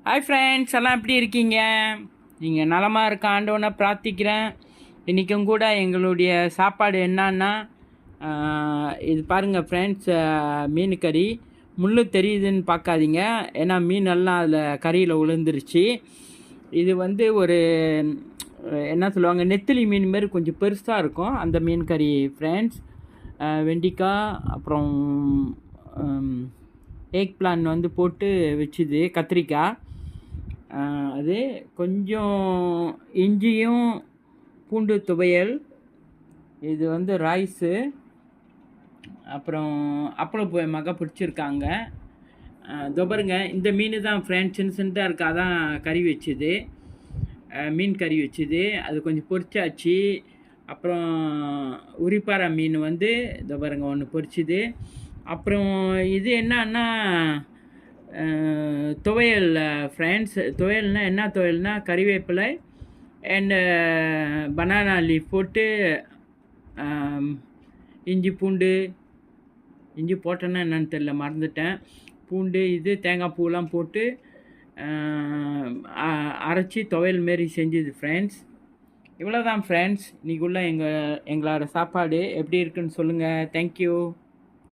Hi friends, எல்லாம் எப்படி இருக்கீங்க? நீங்கள் நலமாக இருக்க ஆண்டவனை பிரார்த்திக்கிறேன். இன்றைக்கும் கூட எங்களுடைய சாப்பாடு என்னன்னா, இது பாருங்கள் ஃப்ரெண்ட்ஸ், மீன் கறி. முள் தெரியுதுன்னு பார்க்காதீங்க, ஏன்னா மீனெல்லாம் அதில் கறியில் விழுந்துருச்சு. இது வந்து ஒரு என்ன சொல்லுவாங்க, நெத்திலி மீன் மாரி கொஞ்சம் பெருசாக இருக்கும் அந்த மீன் கறி ஃப்ரெண்ட்ஸ். வெண்டிக்காய், அப்புறம் எக் பிளான் வந்து போட்டு வச்சுது, கத்திரிக்காய், அது கொஞ்சம் இஞ்சியும் பூண்டு துவையல், இது வந்து ரைஸு, அப்புறம் அப்பளம் மக பிடிச்சிருக்காங்க. தொபருங்க, இந்த மீன் தான் ஃப்ரெண்ட்ஸ், சின்ன சின்னதாக இருக்குது, அதான் கறி வச்சுது, மீன் கறி வச்சுது. அது கொஞ்சம் பொரிச்சாச்சு. அப்புறம் உரிப்பாறை மீன் வந்து தொபருங்க ஒன்று பொரிச்சுது. அப்புறம் இது என்னன்னா துவையல் ஃப்ரெண்ட்ஸ். துவையல்னால் என்ன துவையல்னால் கறிவேப்பிலை அண்டு பனானா லீஃப் போட்டு, இஞ்சி போட்டேன்னா என்னன்னு தெரில, மறந்துட்டேன். பூண்டு, இது தேங்காய் பூலாம் போட்டு அரைச்சி துவையல் மாரி செஞ்சுது ஃப்ரெண்ட்ஸ். இவ்வளோ தான் ஃப்ரெண்ட்ஸ், இன்றைக்குள்ள எங்களோட சாப்பாடு எப்படி இருக்குன்னு சொல்லுங்கள். தேங்க்யூ.